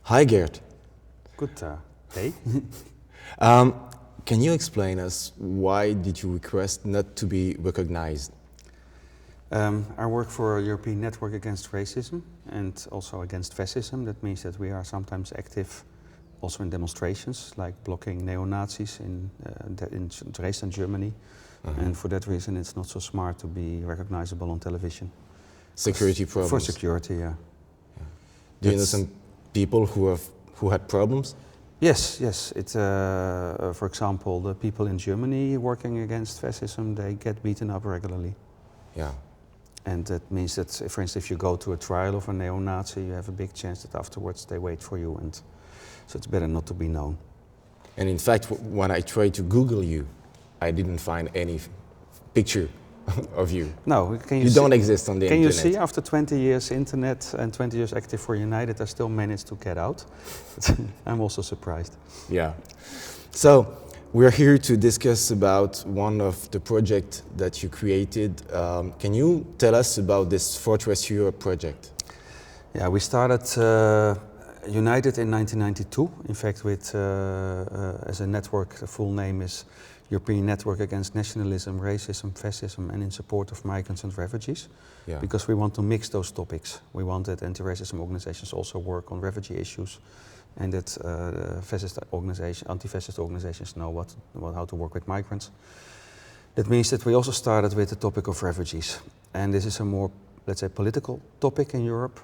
Hi, Ghert. Good day. Can you explain us why did you request not to be recognized? I work for a European network against racism and also against fascism. That means that we are sometimes active also in demonstrations, like blocking neo-Nazis in Dresden, Germany. And for that reason, it's not so smart to be recognizable on television. Security problems. For security, yeah. Do you know some people who had problems? Yes. For example, the people in Germany working against fascism, they get beaten up regularly. Yeah. And that means that, for instance, if you go to a trial of a neo-Nazi, you have a big chance that afterwards they wait for you, and so it's better not to be known. And in fact, when I tried to Google you, I didn't find any picture of you. No, you don't exist on the internet. Internet. Can you see, after 20 years internet and 20 years active for United, I still managed to get out? I'm also surprised. Yeah. So we're here to discuss about one of the projects that you created. Can you tell us about this Fortress Europe project? Yeah, we started United in 1992. In fact, with as a network, the full name is European Network Against Nationalism, Racism, Fascism, and in support of migrants and refugees. Yeah. Because we want to mix those topics. We want that anti-racism organizations also work on refugee issues, and that anti-fascist organizations know how to work with migrants. That means that we also started with the topic of refugees. And this is a more, let's say, political topic in Europe,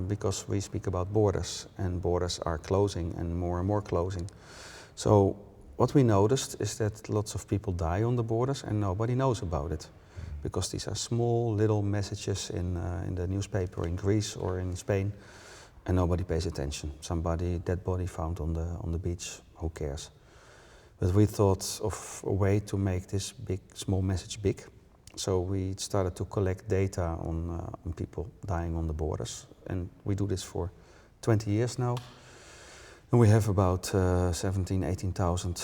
because we speak about borders, and borders are closing and more closing. So what we noticed is that lots of people die on the borders and nobody knows about it, because these are small little messages in the newspaper in Greece or in Spain, and nobody pays attention. Dead body found on the beach, who cares? But we thought of a way to make this small message big. So we started to collect data on people dying on the borders, and we do this for 20 years now. And we have about 17,000, 18,000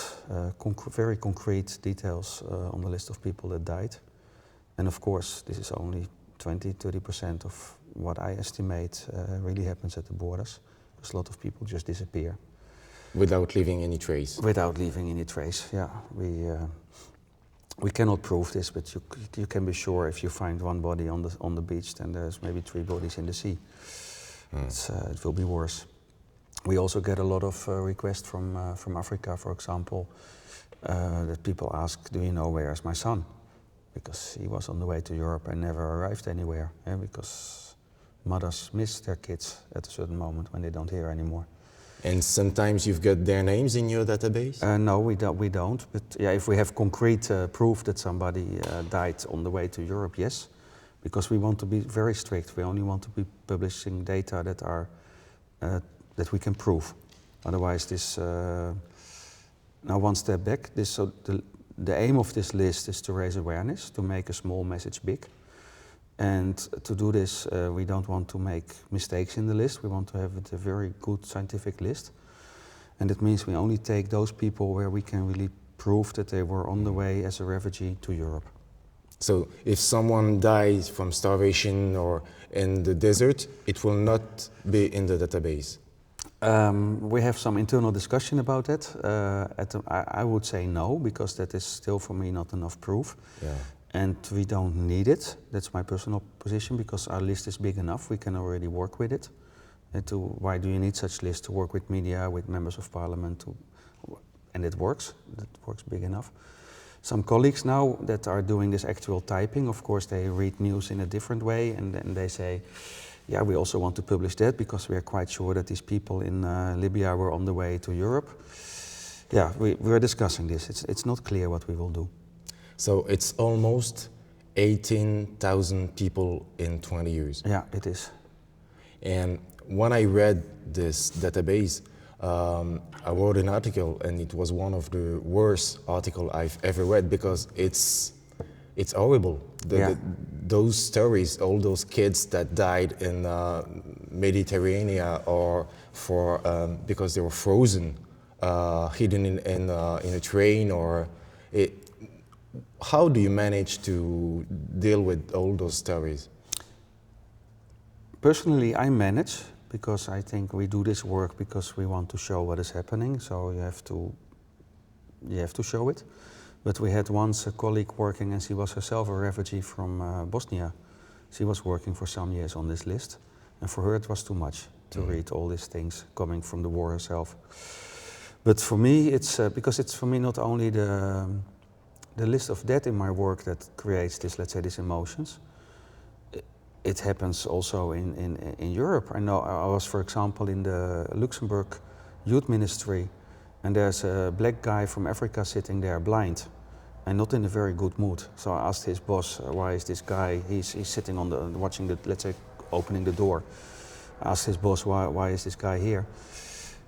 very concrete details on the list of people that died. And of course, this is only 20–30% of what I estimate really happens at the borders, because a lot of people just disappear. Without leaving any trace? Without leaving any trace, yeah. We cannot prove this, but you can be sure if you find one body on the beach, then there's maybe 3 bodies in the sea. It will be worse. We also get a lot of requests from Africa, for example, that people ask, do you know where is my son? Because he was on the way to Europe and never arrived anywhere, because mothers miss their kids at a certain moment when they don't hear anymore. And sometimes you've got their names in your database? No, we don't. But yeah, if we have concrete proof that somebody died on the way to Europe, yes. Because we want to be very strict. We only want to be publishing data that are that we can prove. Otherwise, this. Now, one step back. The aim of this list is to raise awareness, to make a small message big. And to do this, we don't want to make mistakes in the list. We want to have a very good scientific list. And it means we only take those people where we can really prove that they were on the way as a refugee to Europe. So if someone dies from starvation or in the desert, it will not be in the database? We have some internal discussion about that. I would say no, because that is still for me not enough proof. Yeah. And we don't need it. That's my personal position, because our list is big enough. We can already work with it. Why do you need such lists to work with media, with members of parliament? And it works. It works big enough. Some colleagues now that are doing this actual typing, of course, they read news in a different way, and they say, yeah, we also want to publish that because we are quite sure that these people in Libya were on the way to Europe. Yeah, we are discussing this. It's not clear what we will do. So it's almost 18,000 people in 20 years. Yeah, it is. And when I read this database, I wrote an article, and it was one of the worst articles I've ever read, because it's horrible. Those stories, all those kids that died in Mediterranean or because they were frozen, hidden in a train, or how do you manage to deal with all those stories? Personally, I manage, because I think we do this work because we want to show what is happening, so you have to show it. But we had once a colleague working, and she was herself a refugee from Bosnia. She was working for some years on this list, and for her it was too much to read all these things coming from the war herself. But for me, it's because it's for me not only the list of death in my work that creates this, let's say, these emotions. It happens also in Europe. I know I was, for example, in the Luxembourg youth ministry, and there's a black guy from Africa sitting there blind and not in a very good mood. So I asked his boss, why is this guy, he's sitting on watching the, let's say, opening the door. I asked his boss, why is this guy here?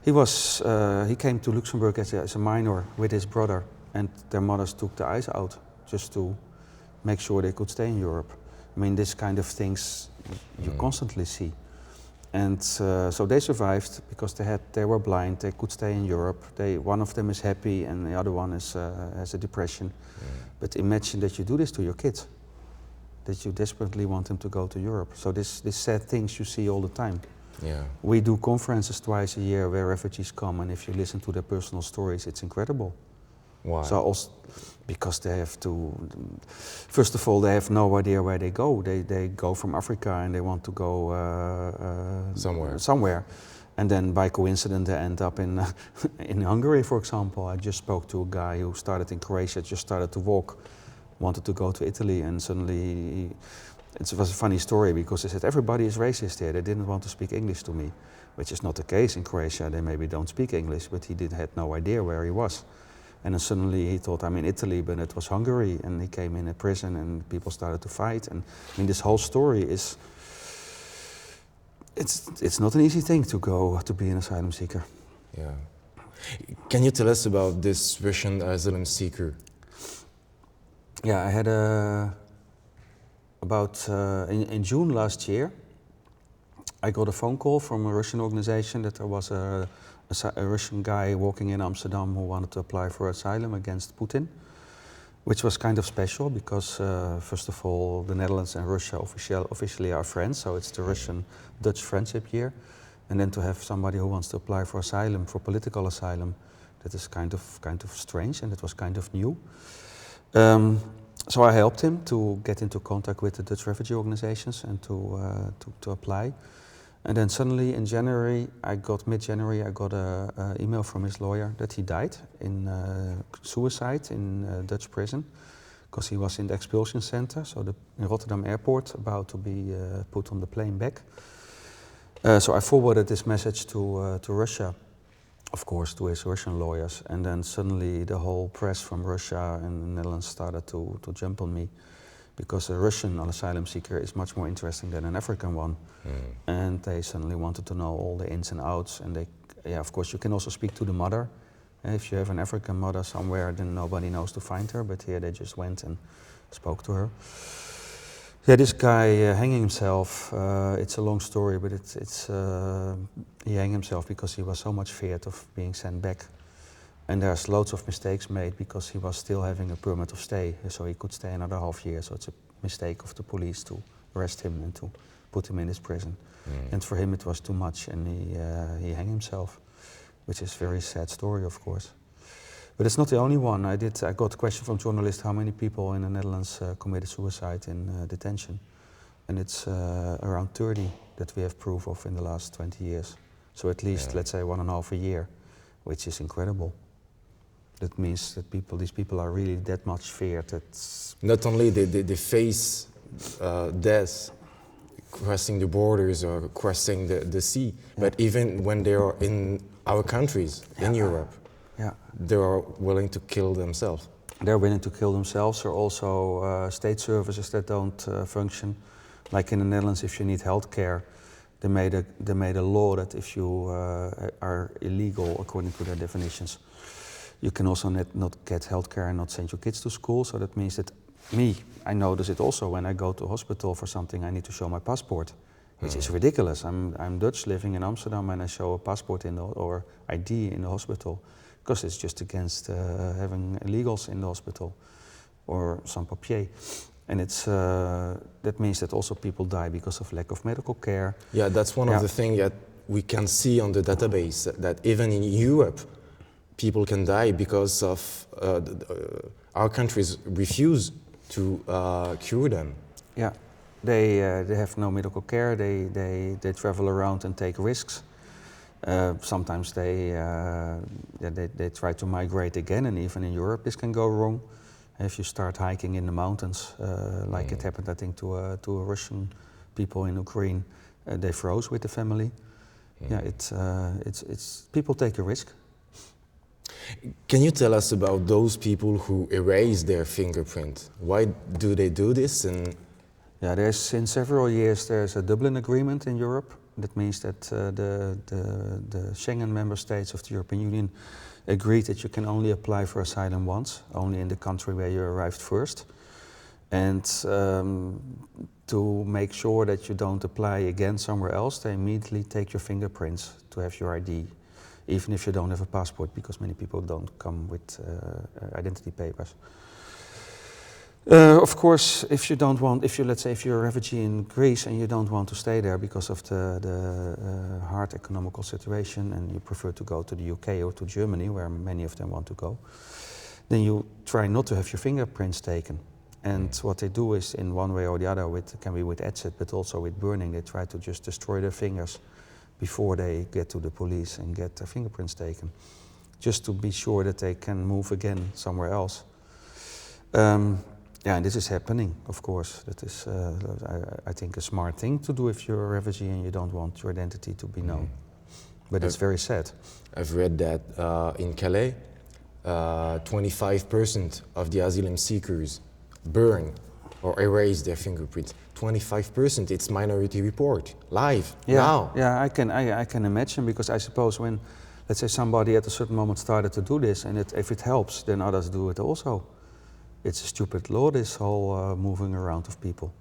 He came to Luxembourg as a minor with his brother, and their mothers took the eyes out just to make sure they could stay in Europe. I mean, this kind of things you constantly see. And so they survived because they were blind, they could stay in Europe. One of them is happy and the other one has a depression. But imagine that you do this to your kids, that you desperately want them to go to Europe. So these sad things you see all the time. Yeah. We do conferences twice a year where refugees come, and if you listen to their personal stories, it's incredible. Why? So also, because they have to, first of all, they have no idea where they go. They go from Africa and they want to go somewhere. And then by coincidence they end up in Hungary, for example. I just spoke to a guy who started in Croatia, just started to walk, wanted to go to Italy, and suddenly, it was a funny story because he said everybody is racist here. They didn't want to speak English to me, which is not the case in Croatia. They maybe don't speak English, but he had no idea where he was. And then suddenly he thought, I'm in Italy, but it was Hungary, and he came in a prison and people started to fight. And I mean, this whole story is, it's not an easy thing to go to be an asylum seeker. Yeah. Can you tell us about this Russian asylum seeker? Yeah, I had in June last year, I got a phone call from a Russian organization that there was a Russian guy walking in Amsterdam who wanted to apply for asylum against Putin, which was kind of special because, first of all, the Netherlands and Russia officially are friends, so it's the Russian-Dutch friendship year. And then to have somebody who wants to apply for asylum, for political asylum, that is kind of strange, and it was kind of new. So I helped him to get into contact with the Dutch refugee organizations and to apply. And then suddenly in January, mid-January, I got an email from his lawyer that he died in suicide in a Dutch prison because he was in the expulsion center, so in Rotterdam airport, about to be put on the plane back. So I forwarded this message to Russia, of course, to his Russian lawyers, and then suddenly the whole press from Russia and the Netherlands started to jump on me, because a Russian asylum seeker is much more interesting than an African one. And they suddenly wanted to know all the ins and outs, and of course you can also speak to the mother. If you have an African mother somewhere, then nobody knows to find her, but here they just went and spoke to her. Yeah, this guy hanging himself, it's a long story, but he hanged himself because he was so much feared of being sent back. And there's loads of mistakes made because he was still having a permit of stay, so he could stay another half year. So it's a mistake of the police to arrest him and to put him in this prison. And for him it was too much, and he hanged himself, which is a very sad story, of course. But it's not the only one. I got a question from journalists how many people in the Netherlands committed suicide in detention. And it's around 30 that we have proof of in the last 20 years. So at least, let's say, 1.5 a year, which is incredible. That means that these people are really that much feared. Not only they face death, crossing the borders or crossing the sea, but even when they are in our countries, in Europe, they are willing to kill themselves. They're willing to kill themselves. There are also state services that don't function. Like in the Netherlands, if you need health care, they made a law that if you are illegal according to their definitions, you can also not get health care and not send your kids to school. So that means that I notice it also when I go to hospital for something, I need to show my passport, which is ridiculous. I'm Dutch living in Amsterdam and I show a passport or ID in the hospital because it's just against having illegals in the hospital or some papier. And that means that also people die because of lack of medical care. Yeah, that's one of the things that we can see on the database that even in Europe, people can die because of our countries refuse to cure them. Yeah, they have no medical care. They travel around and take risks. Sometimes they try to migrate again, and even in Europe this can go wrong. If you start hiking in the mountains, like it happened, I think, to a Russian people in Ukraine, they froze with the family. Yeah, it's people take a risk. Can you tell us about those people who erase their fingerprint? Why do they do this? And yeah, there's in several years there's a Dublin Agreement in Europe. That means that the Schengen member states of the European Union agreed that you can only apply for asylum once, only in the country where you arrived first. And to make sure that you don't apply again somewhere else, they immediately take your fingerprints to have your ID, even if you don't have a passport, because many people don't come with identity papers. Of course, if you don't want, let's say if you're a refugee in Greece and you don't want to stay there because of the hard economical situation and you prefer to go to the UK or to Germany, where many of them want to go, then you try not to have your fingerprints taken. And what they do is, in one way or the other, can be with acid, but also with burning, they try to just destroy their fingers before they get to the police and get their fingerprints taken, just to be sure that they can move again somewhere else. Yeah, and this is happening, of course. That is, I think, a smart thing to do if you're a refugee and you don't want your identity to be known. But it's very sad. I've read that in Calais, 25% of the asylum seekers burn or erase their fingerprints. 25%, it's Minority Report, live, now. Yeah, I can imagine, because I suppose when, let's say, somebody at a certain moment started to do this, and if it helps, then others do it also. It's a stupid law, this whole moving around of people.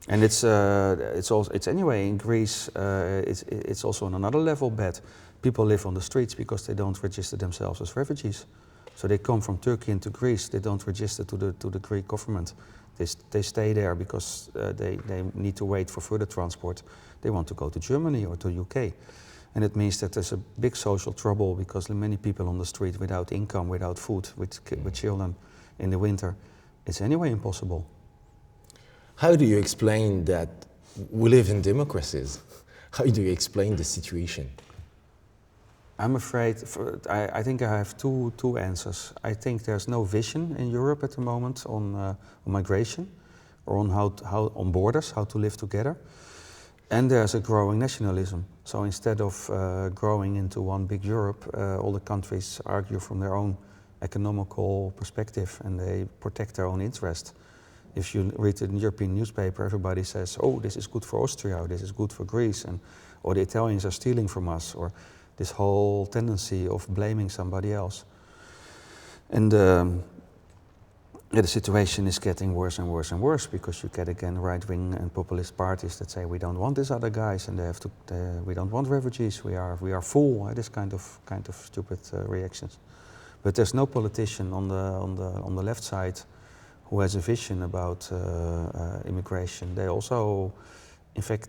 And it's anyway in Greece, it's also on another level bad. People live on the streets because they don't register themselves as refugees. So they come from Turkey into Greece, they don't register to the Greek government. They stay there because they need to wait for further transport. They want to go to Germany or to UK. And it means that there's a big social trouble because many people on the street without income, without food, with children in the winter, it's anyway impossible. How do you explain that we live in democracies? How do you explain the situation? I'm afraid, I think I have two answers. I think there's no vision in Europe at the moment on migration or on how on borders, how to live together. And there's a growing nationalism. So instead of growing into one big Europe, all the countries argue from their own economical perspective and they protect their own interest. If you read the European newspaper, everybody says, oh, this is good for Austria, or this is good for Greece, or the Italians are stealing from us, or this whole tendency of blaming somebody else. And the situation is getting worse and worse and worse, because you get again right-wing and populist parties that say we don't want these other guys, and we don't want refugees. We are full. This kind of stupid reactions. But there's no politician on the left side who has a vision about immigration. They also, in fact,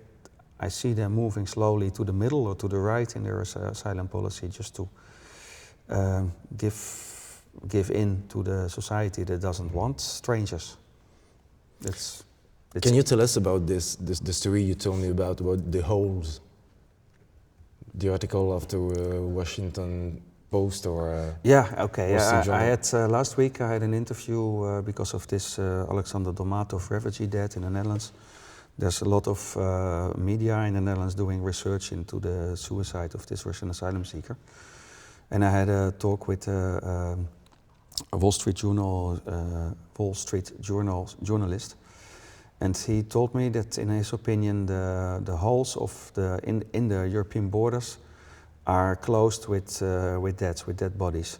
I see them moving slowly to the middle or to the right in their asylum policy, just to give in to the society that doesn't want strangers. Can you tell us about the story you told me about the holes? The article of the Washington Post or yeah, okay. I had last week I had an interview because of this Alexander Dolmatov refugee death in the Netherlands. There's a lot of media in the Netherlands doing research into the suicide of this Russian asylum seeker. And I had a talk with a Wall Street Journal journalist, and he told me that in his opinion the holes of in the European borders are closed with dead bodies,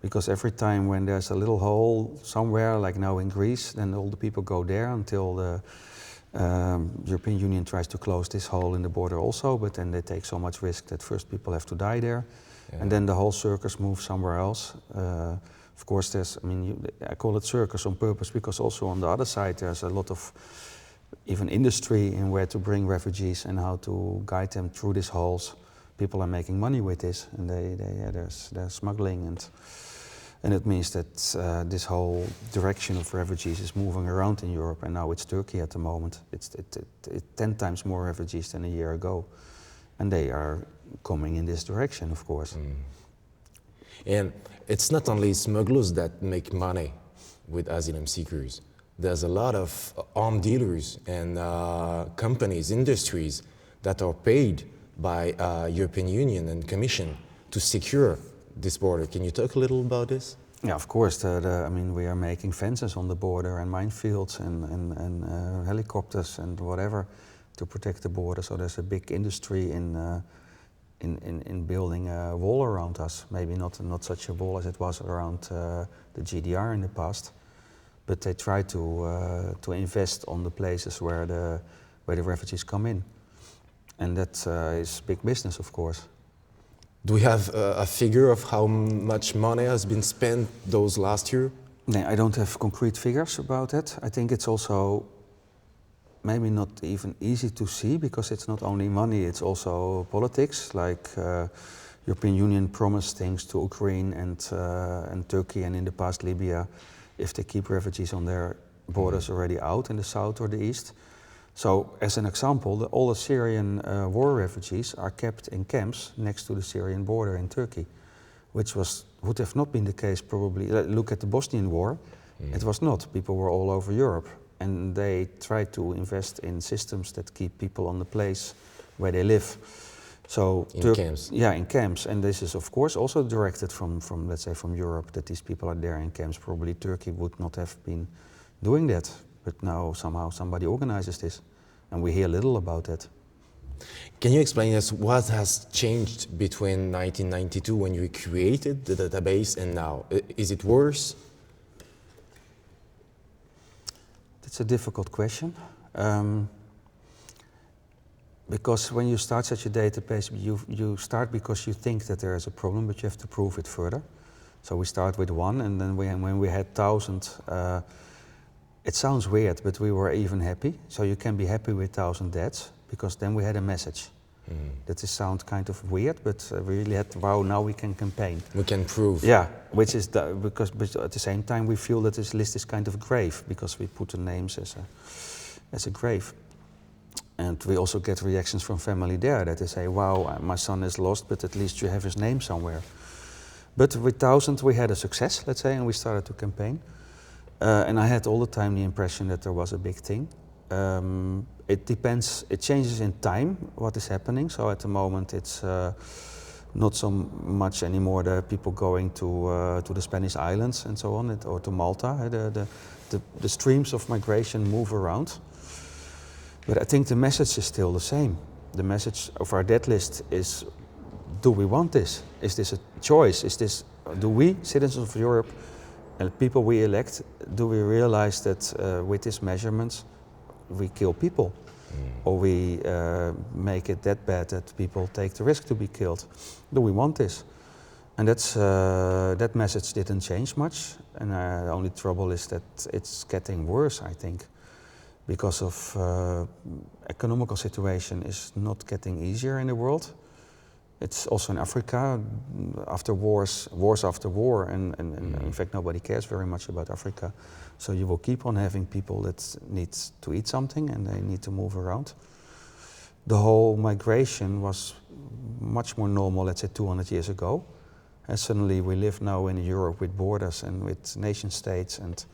because every time when there's a little hole somewhere, like now in Greece, then all the people go there until the European Union tries to close this hole in the border also, but then they take so much risk that first people have to die there, and then the whole circus moves somewhere else. Of course, I call it circus on purpose, because also on the other side there's a lot of even industry in where to bring refugees and how to guide them through these halls. People are making money with this, and they're smuggling, and it means that this whole direction of refugees is moving around in Europe, and now it's Turkey at the moment. It's 10 times more refugees than a year ago, and they are coming in this direction, of course. And it's not only smugglers that make money with asylum seekers. There's a lot of armed dealers and companies, industries that are paid by European Union and Commission to secure this border. Can you talk a little about this? Yeah, of course. I mean, we are making fences on the border and minefields and helicopters and whatever to protect the border. So there's a big industry in building a wall around us. Maybe not such a wall as it was around the GDR in the past, but they try to invest on the places where the refugees come in, and that is big business, of course. Do we have a figure of how much money has been spent those last year? No, I don't have concrete figures about that. I think it's also maybe not even easy to see, because it's not only money, it's also politics. Like European Union promised things to Ukraine and Turkey, and in the past Libya, if they keep refugees on their borders already out in the south or the east. So, as an example, all the Syrian war refugees are kept in camps next to the Syrian border in Turkey, which would have not been the case probably. Look at the Bosnian War, it was not. People were all over Europe, and they tried to invest in systems that keep people on the place where they live. So in camps? Yeah, in camps, and this is of course also directed from let's say from Europe, that these people are there in camps. Probably Turkey would not have been doing that, but now somehow somebody organizes this, and we hear little about that. Can you explain us what has changed between 1992 when you created the database and now? Is it worse? That's a difficult question. Because when you start such a database, you start because you think that there is a problem, but you have to prove it further. So we start with one, and then when we had 1,000, it sounds weird, but we were even happy. So you can be happy with 1,000 deaths, because then we had a message. That sounds kind of weird, but we really had, wow, now we can campaign. We can prove. Yeah, which is because but at the same time we feel that this list is kind of grave, because we put the names as a grave. And we also get reactions from family there that they say, wow, my son is lost, but at least you have his name somewhere. But with 1,000 we had a success, let's say, and we started to campaign. And I had all the time the impression that there was a big thing. It depends, it changes in time what is happening. So at the moment it's not so much anymore the people going to the Spanish islands and so on, or to Malta. The streams of migration move around. But I think the message is still the same. The message of our debt list is, do we want this? Is this a choice? Do we, citizens of Europe, and people we elect, do we realize that with these measurements we kill people? Or we make it that bad that people take the risk to be killed? Do we want this? And that message didn't change much, and the only trouble is that it's getting worse, I think, because of economical situation is not getting easier in the world. It's also in Africa, after wars after war, and in fact nobody cares very much about Africa. So you will keep on having people that need to eat something and they need to move around. The whole migration was much more normal, let's say 200 years ago. And suddenly we live now in Europe with borders and with nation states. And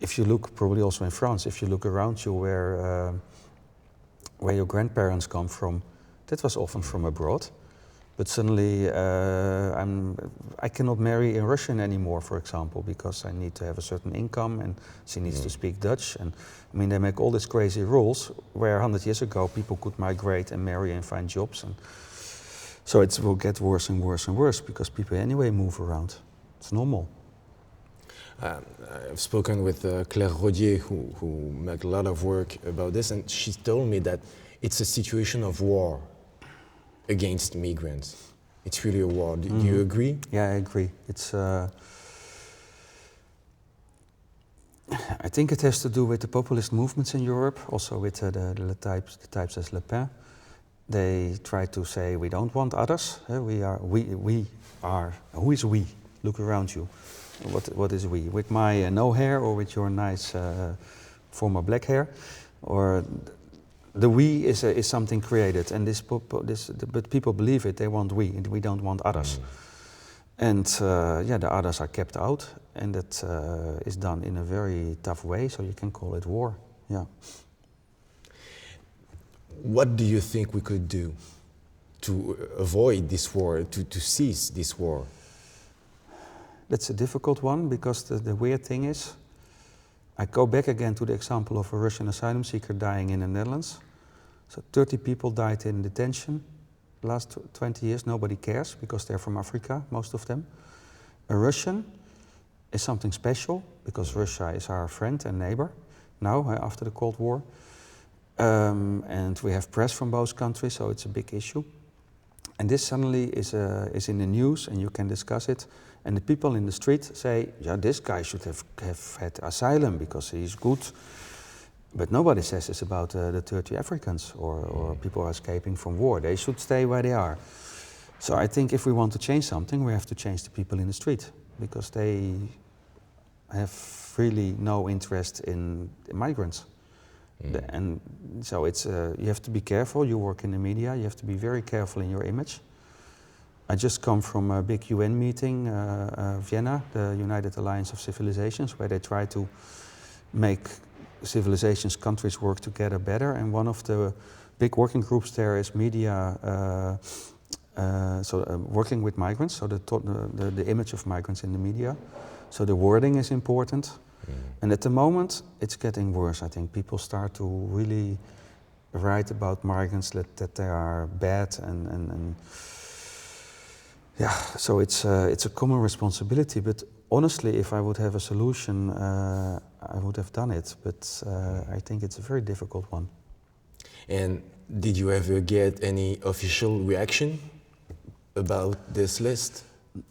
if you look, probably also in France, if you look around you where your grandparents come from, that was often from abroad. But suddenly I cannot marry a Russian anymore, for example, because I need to have a certain income and she needs to speak Dutch. And I mean, they make all these crazy rules where 100 years ago people could migrate and marry and find jobs. And so it will get worse and worse and worse because people anyway move around. It's normal. I've spoken with Claire Rodier, who made a lot of work about this, and she told me that it's a situation of war against migrants. It's really a war. Do you agree? Yeah, I agree. It's I think it has to do with the populist movements in Europe, also with the types as Le Pen. They try to say we don't want others. We are. Who is we? Look around you. What is we? With my no hair, or with your nice former black hair, or the we is something created, and but people believe it. They want we, and we don't want others. And the others are kept out, and that is done in a very tough way. So you can call it war. Yeah. What do you think we could do to avoid this war, to cease this war? That's a difficult one, because the weird thing is, I go back again to the example of a Russian asylum seeker dying in the Netherlands. So 30 people died in detention. Last 20 years, nobody cares, because they're from Africa, most of them. A Russian is something special, because Russia is our friend and neighbor now, after the Cold War. And we have press from both countries, so it's a big issue. And this suddenly is in the news, and you can discuss it. And the people in the street say, yeah, this guy should have had asylum because he's good. But nobody says this about the 30 Africans or people escaping from war. They should stay where they are. So I think if we want to change something, we have to change the people in the street, because they have really no interest in migrants. And so it's you have to be careful. You work in the media, you have to be very careful in your image. I just come from a big UN meeting, Vienna, the United Alliance of Civilizations, where they try to make civilizations, countries work together better. And one of the big working groups there is media, working with migrants, so the image of migrants in the media. So the wording is important. And at the moment, it's getting worse. I think people start to really write about migrants that they are bad, and yeah. So it's a common responsibility. But honestly, if I would have a solution, I would have done it. But I think it's a very difficult one. And did you ever get any official reaction about this list?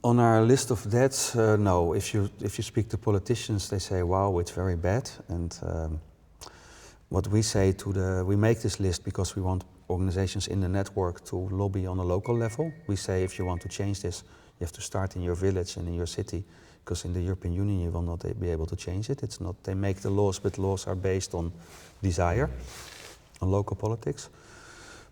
On our list of deaths, no. If you speak to politicians, they say, "Wow, it's very bad." And what we say we make this list because we want organizations in the network to lobby on a local level. We say, if you want to change this, you have to start in your village and in your city, because in the European Union you will not be able to change it. It's not, they make the laws, but laws are based on desire, on local politics.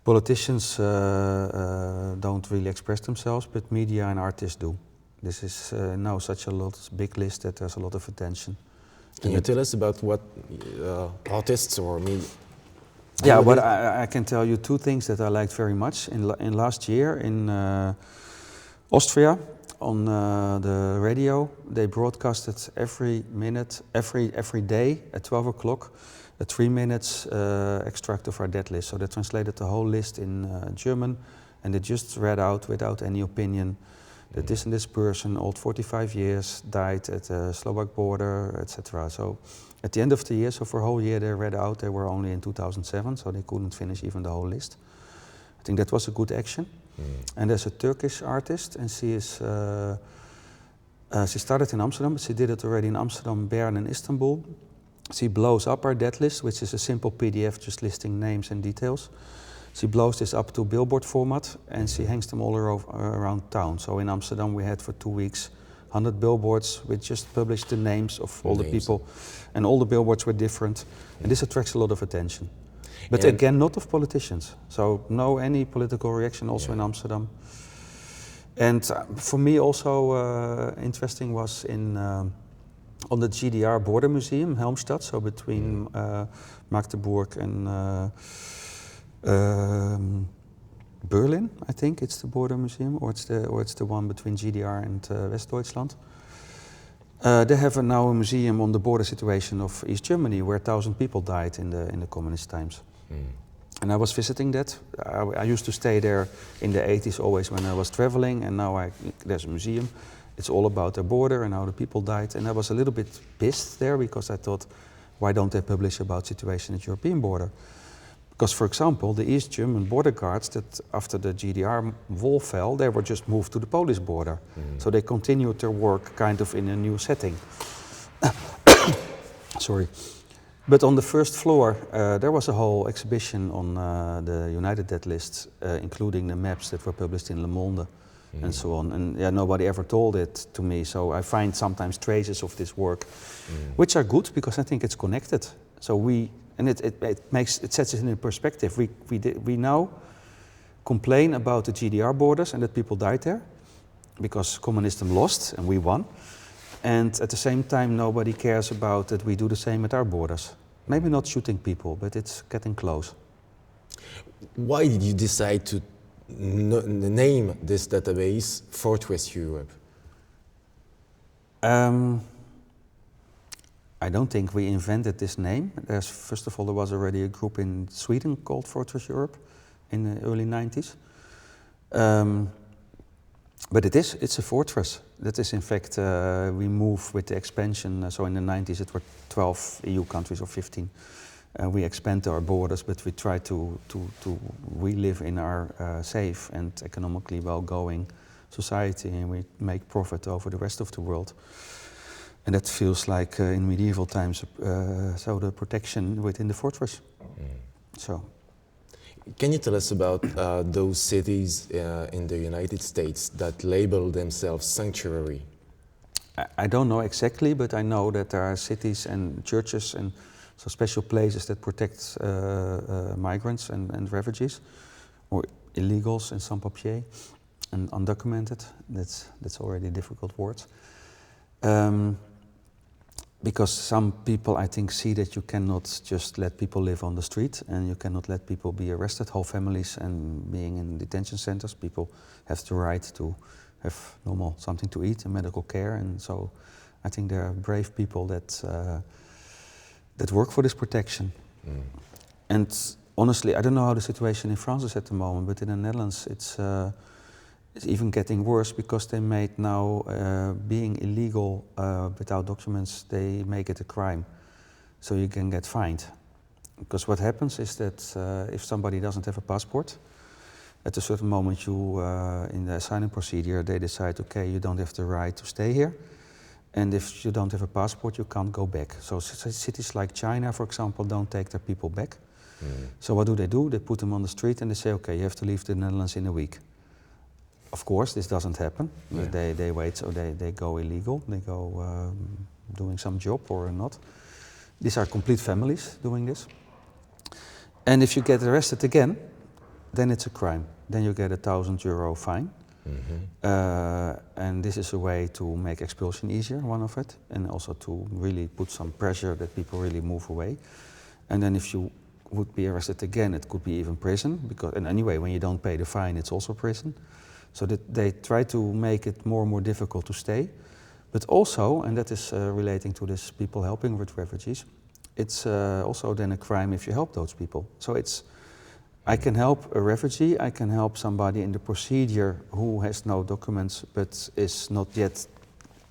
Politicians don't really express themselves, but media and artists do. This is now such a big list that there's a lot of attention. Can you tell us about what artists or media? Yeah, but I can tell you two things that I liked very much. In last year in Austria, on the radio, they broadcasted every minute, every day at 12 o'clock, a 3 minutes extract of our dead list. So they translated the whole list in German, and they just read out without any opinion that this and this person, old 45 years, died at the Slovak border, etc. So at the end of the year, so for a whole year they read out, they were only in 2007, so they couldn't finish even the whole list. I think that was a good action. And there's a Turkish artist, and she is she started in Amsterdam, but she did it already in Amsterdam, Bern and Istanbul. She blows up our dead list, which is a simple PDF just listing names and details. She blows this up to billboard format, and she hangs them all around town. So in Amsterdam we had for 2 weeks 100 billboards which just published the names of all the people, and all the billboards were different, and this attracts a lot of attention. But again, not of politicians, so no any political reaction also in Amsterdam. And for me also interesting was on the GDR border museum, Helmstad, so between Magdeburg and Berlin, I think it's the border museum, or it's the one between GDR and West Deutschland. They have now a museum on the border situation of East Germany, where 1,000 people died in the communist times. And I was visiting that. I used to stay there in the 80s always when I was traveling, and now there's a museum. It's all about the border and how the people died. And I was a little bit pissed there, because I thought, why don't they publish about situation at European border? Because, for example, the East German border guards, that after the GDR wall fell, they were just moved to the Polish border. So they continued their work kind of in a new setting. Sorry. But on the first floor, there was a whole exhibition on the United Dead list, including the maps that were published in Le Monde and so on. And yeah, nobody ever told it to me, so I find sometimes traces of this work, which are good because I think it's connected. So it sets it in perspective. We now complain about the GDR borders and that people died there because communism lost and we won. And at the same time, nobody cares about that we do the same at our borders. Maybe not shooting people, but it's getting close. Why did you decide to name this database Fortress Europe? I don't think we invented this name. First of all, there was already a group in Sweden called Fortress Europe in the early 90s. But it's a fortress. That is, in fact, we move with the expansion. So in the 90s, it were 12 EU countries or 15. We expand our borders, but we try to we live in our safe and economically well-going society, and we make profit over the rest of the world. And that feels like in medieval times, so the protection within the fortress. So. Can you tell us about those cities in the United States that label themselves sanctuary? I don't know exactly, but I know that there are cities and churches and so special places that protect migrants and refugees, or illegals and sans-papiers, and undocumented. That's already difficult words. Because some people, I think, see that you cannot just let people live on the street and you cannot let people be arrested, whole families, and being in detention centers. People have the right to have normal something to eat and medical care. And so I think there are brave people that work for this protection. And honestly, I don't know how the situation in France is at the moment, but in the Netherlands it's even getting worse because they made now being illegal without documents, they make it a crime. So you can get fined. Because what happens is that if somebody doesn't have a passport, at a certain moment you, in the asylum procedure, they decide, okay, you don't have the right to stay here. And if you don't have a passport, you can't go back. So cities like China, for example, don't take their people back. So what do? They put them on the street and they say, okay, you have to leave the Netherlands in a week. Of course, this doesn't happen. Yeah. They wait, so they go illegal. They go doing some job or not. These are complete families doing this. And if you get arrested again, then it's a crime. Then you get a €1,000 fine. And this is a way to make expulsion easier, one of it, and also to really put some pressure that people really move away. And then if you would be arrested again, it could be even prison, and anyway, when you don't pay the fine, it's also prison. So that they try to make it more and more difficult to stay. But also, and that is relating to this people helping with refugees, it's also then a crime if you help those people. So I can help a refugee, I can help somebody in the procedure who has no documents but is not yet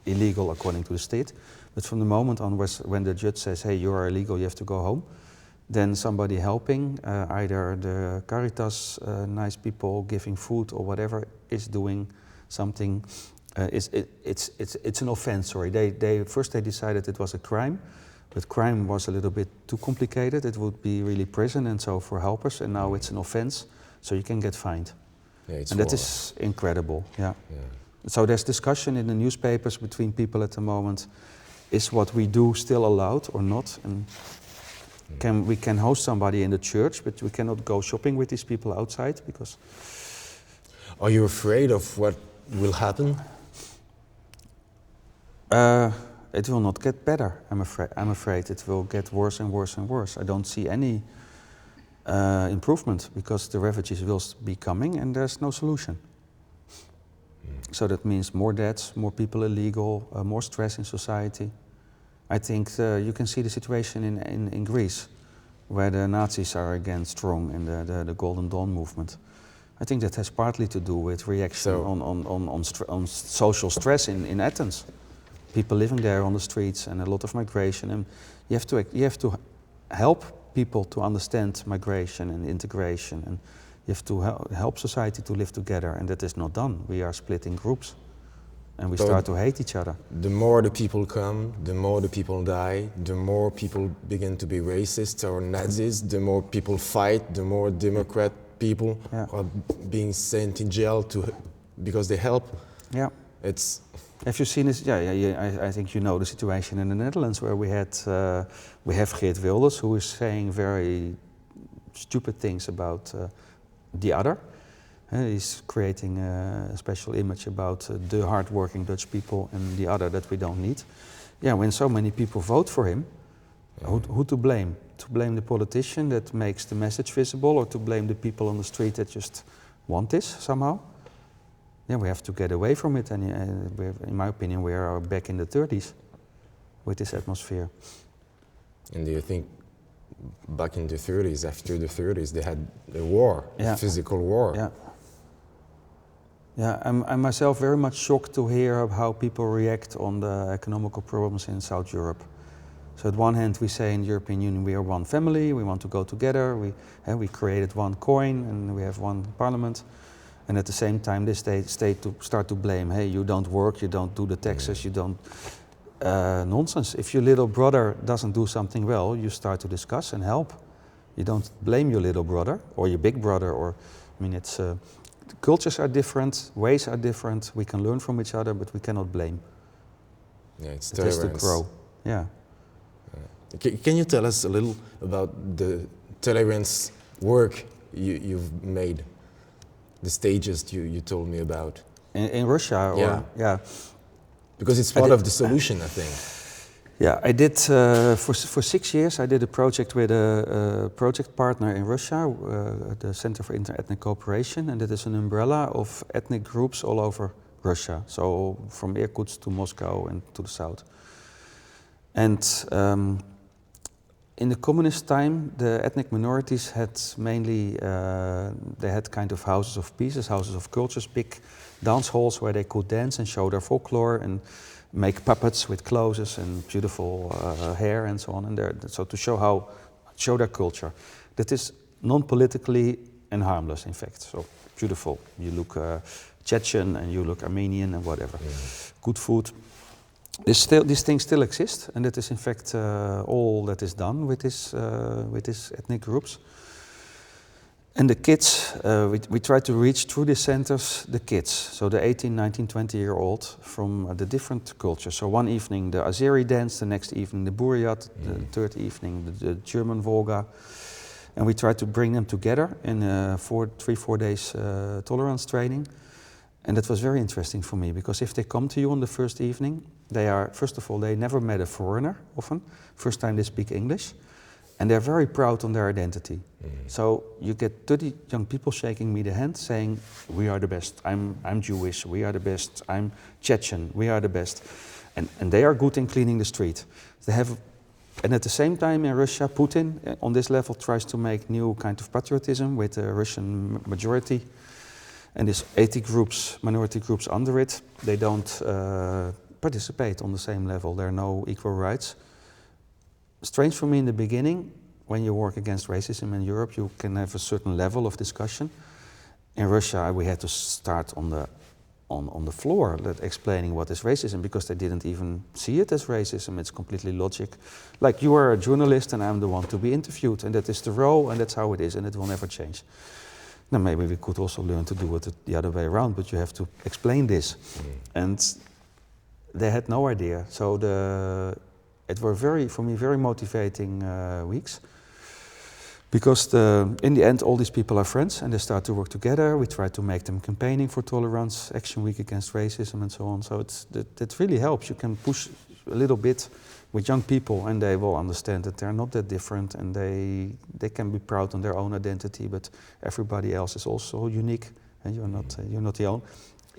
illegal according to the state. But from the moment onwards when the judge says, hey, you are illegal, you have to go home, then somebody helping, either the Caritas, nice people giving food or whatever, is doing something. It's an offense. Sorry, first they decided it was a crime, but crime was a little bit too complicated. It would be really prison, and so for helpers, and now it's an offense, so you can get fined. Yeah, and that is incredible. Yeah. So there's discussion in the newspapers between people at the moment: is what we do still allowed or not? And we can host somebody in the church, but we cannot go shopping with these people outside because. Are you afraid of what will happen? It will not get better. I'm afraid it will get worse and worse and worse. I don't see any improvement because the refugees will be coming and there's no solution. So that means more deaths, more people illegal, more stress in society. I think you can see the situation in Greece, where the Nazis are again strong in the Golden Dawn movement. I think that has partly to do with reaction on social stress in Athens. People living there on the streets and a lot of migration. And you have to help people to understand migration and integration, and you have to help society to live together, and that is not done. We are split in groups. and we So start to hate each other. the more the people come, the more the people die, the more people begin to be racist or Nazis, the more people fight, the more Democrat people Yeah. are being sent in jail because they help. Yeah. It's Have you seen this? I think you know the situation in the Netherlands where we have Geert Wilders, who is saying very stupid things about the other. He's creating a special image about the hard-working Dutch people and the other that we don't need. Yeah, when so many people vote for him, who to blame? To blame the politician that makes the message visible, or to blame the people on the street that just want this somehow? Yeah, we have to get away from it, and in my opinion, we are back in the 30s with this atmosphere. And do you think back in the 30s, after the 30s, they had a war, Yeah. a physical war? Yeah. Yeah, I'm myself very much shocked to hear of how people react on the economical problems in South Europe. So at one hand we say in the European Union we are one family, we want to go together, we created one coin and we have one parliament. And at the same time they start to blame, hey, you don't work, you don't do the taxes, you don't... nonsense. If your little brother doesn't do something well, you start to discuss and help. You don't blame your little brother or your big brother, or, I mean, it's... cultures are different, ways are different, we can learn from each other, but we cannot blame. Yeah, it's It has to tolerance. grow. Yeah. Can you tell us a little about the tolerance work you've made? The stages you told me about. In Russia, or Yeah. yeah. Because it's part of the solution, I think. Yeah, I did for 6 years. I did a project with a project partner in Russia, the Center for Inter-Ethnic Cooperation, and it is an umbrella of ethnic groups all over Russia. So from Irkutsk to Moscow and to the south. And in the communist time, the ethnic minorities had mainly they had kind of houses of peace, houses of cultures, big dance halls where they could dance and show their folklore and make puppets with clothes and beautiful hair and so on, and so to show their culture. That is non-politically and harmless, in fact. So beautiful. You look Chechen and you look Armenian and whatever. Good food. These things still exist, and that is in fact all that is done with these ethnic groups. And the kids, we try to reach through these centers the kids, so the 18, 19, 20-year-old from the different cultures. So one evening the Azeri dance, the next evening the Buryat, the third evening the German Volga. And we try to bring them together in 3-4 days tolerance training. And that was very interesting for me, because if they come to you on the first evening, they are, first of all, they never met a foreigner often, first time they speak English. And they're very proud on their identity. So you get 30 young people shaking me the hand saying, we are the best, I'm Jewish, we are the best, I'm Chechen, we are the best. And they are good in cleaning the street. They have, and at the same time in Russia, Putin on this level tries to make new kind of patriotism with the Russian majority. And these 80 groups, minority groups under it, they don't participate on the same level. There are no equal rights. Strange for me in the beginning, when you work against racism in Europe, you can have a certain level of discussion. In Russia, we had to start on the floor, explaining what is racism, because they didn't even see it as racism. It's completely logic. Like, you are a journalist and I'm the one to be interviewed, and that is the role, and that's how it is, and it will never change. Now, maybe we could also learn to do it the other way around, but you have to explain this. And they had no idea. So it were for me, very motivating weeks. Because in the end, all these people are friends and they start to work together. We try to make them campaigning for tolerance, Action Week Against Racism and so on. So that really helps. You can push a little bit with young people and they will understand that they're not that different, and they can be proud on their own identity, but everybody else is also unique, and you're not the only.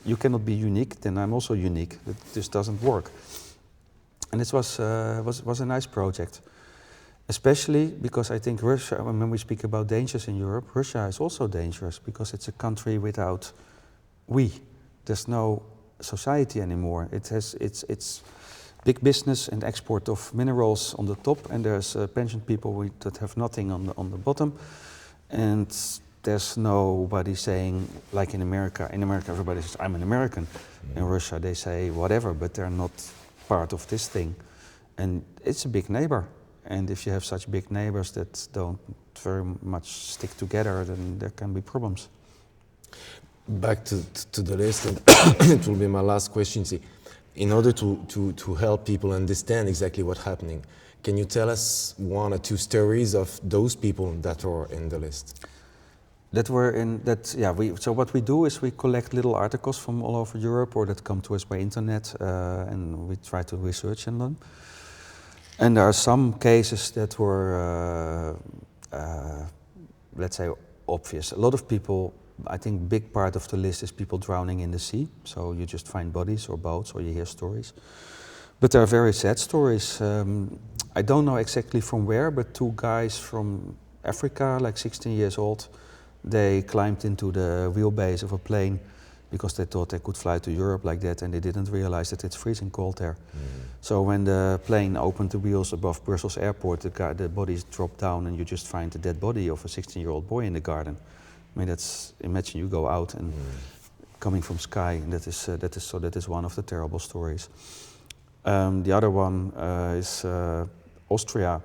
You cannot be unique, then I'm also unique. This doesn't work. And it was a nice project, especially because I think Russia, when we speak about dangers in Europe, Russia is also dangerous because it's a country without we. There's no society anymore. It's big business and export of minerals on the top, and there's pensioned people that have nothing on the bottom. And there's nobody saying, like in America, everybody says, I'm an American. In Russia they say whatever, but they're not part of this thing. And it's a big neighbor. And if you have such big neighbors that don't very much stick together, then there can be problems. Back to the list, and it will be my last question. See, in order to help people understand exactly what's happening, can you tell us one or two stories of those people that are in the list? So what we do is we collect little articles from all over Europe or that come to us by internet, and we try to research in them. And there are some cases that were, let's say, obvious. A lot of people, I think big part of the list is people drowning in the sea. So you just find bodies or boats or you hear stories. But there are very sad stories. I don't know exactly from where, but two guys from Africa, like 16 years old, they climbed into the wheelbase of a plane because they thought they could fly to Europe like that, and they didn't realize that it's freezing cold there. So when the plane opened the wheels above Brussels airport, the bodies dropped down and you just find the dead body of a 16-year-old boy in the garden. I mean, imagine you go out and coming from sky, and that is one of the terrible stories. The other one is Austria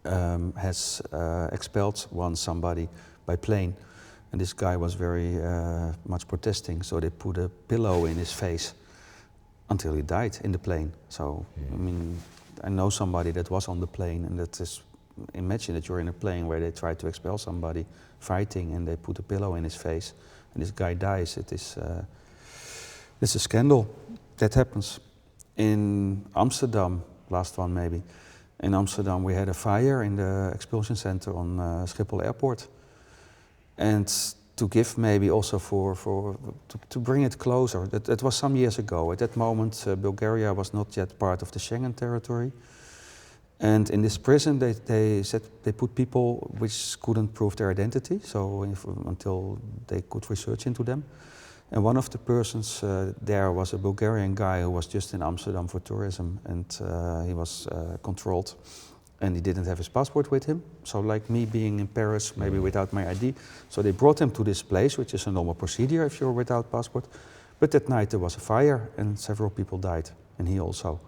has expelled somebody by plane, and this guy was very much protesting, so they put a pillow in his face until he died in the plane. So, I mean, I know somebody that was on the plane, and that is, imagine that you're in a plane where they try to expel somebody fighting and they put a pillow in his face and this guy dies. It's a scandal. That happens. In Amsterdam, last one maybe, in Amsterdam we had a fire in the expulsion center on Schiphol Airport. And to give maybe also to bring it closer, that was some years ago. At that moment Bulgaria was not yet part of the Schengen territory. And in this prison they said they put people which couldn't prove their identity, so until they could research into them. And one of the persons there was a Bulgarian guy who was just in Amsterdam for tourism, and he was controlled. And he didn't have his passport with him, so like me being in Paris, maybe without my ID. So they brought him to this place, which is a normal procedure if you're without passport. But that night there was a fire and several people died, and he also.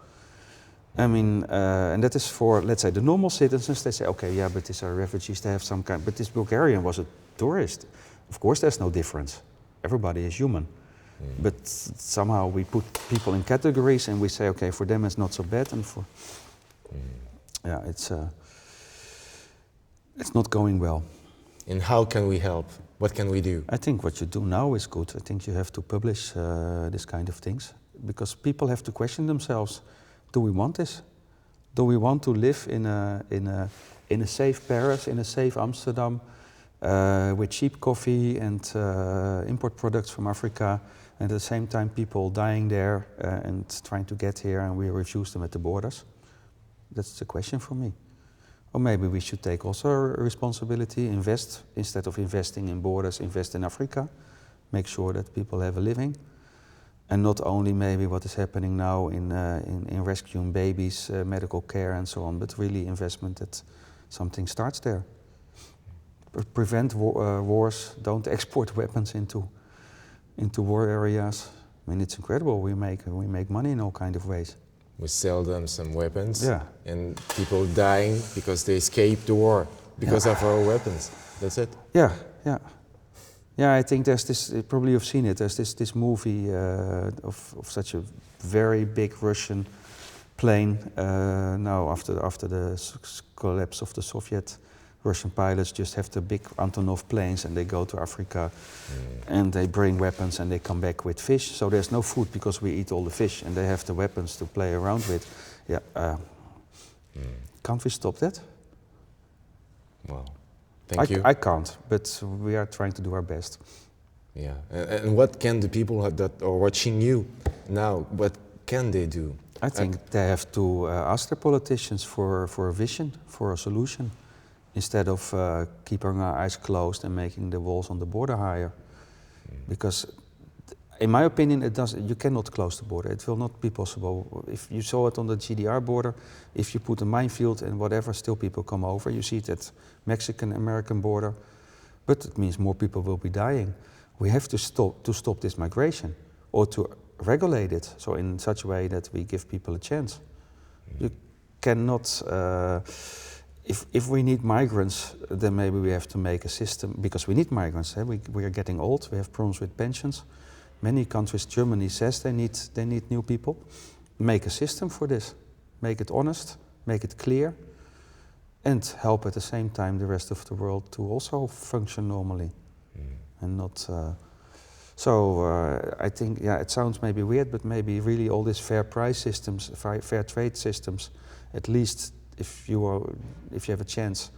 I mean, and that is for, let's say, the normal citizens. They say, okay, yeah, but these are refugees, they have some kind, but this Bulgarian was a tourist. Of course there's no difference. Everybody is human. But somehow we put people in categories and we say, okay, for them it's not so bad, and for... Yeah, it's not going well. And how can we help? What can we do? I think what you do now is good. I think you have to publish this kind of things, because people have to question themselves. Do we want this? Do we want to live in a safe Paris, in a safe Amsterdam, with cheap coffee and import products from Africa, and at the same time people dying there and trying to get here, and we refuse them at the borders? That's the question for me. Or maybe we should take also a responsibility, invest, instead of investing in borders, invest in Africa, make sure that people have a living. And not only maybe what is happening now in rescuing babies, medical care and so on, but really investment that something starts there. Prevent wars, don't export weapons into war areas. I mean, it's incredible, we make money in all kinds of ways. We sell them some weapons, yeah, and people dying because they escaped the war because of our weapons. That's it. Yeah, yeah. Yeah, I think there's this, probably you've seen it, there's this movie of such a very big Russian plane now after the collapse of the Soviet. Russian pilots just have the big Antonov planes and they go to Africa and they bring weapons and they come back with fish. So there's no food because we eat all the fish, and they have the weapons to play around with. Yeah, can't we stop that? Well, thank you. I can't, but we are trying to do our best. Yeah, and what can the people that are watching you now, what can they do? I think they have to ask their politicians for a vision, for a solution, instead of keeping our eyes closed and making the walls on the border higher. Because, in my opinion, you cannot close the border. It will not be possible. If you saw it on the GDR border, if you put a minefield and whatever, still people come over. You see it at Mexican-American border. but it means more people will be dying. We have to stop this migration, or to regulate it, so in such a way that we give people a chance. You cannot, if we need migrants, then maybe we have to make a system, because we need migrants. We are getting old, we have problems with pensions. Many countries, Germany says they need new people. Make a system for this, make it honest, make it clear, and help at the same time the rest of the world to also function normally. And not, I think, yeah, it sounds maybe weird, but maybe really all these fair price systems, fair trade systems, at least if you have a chance,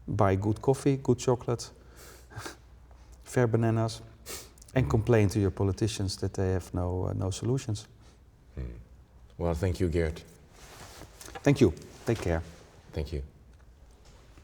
buy good coffee, good chocolate, fair bananas, and complain to your politicians that they have no solutions. Well, thank you, Ghert. Thank you. Take care. Thank you.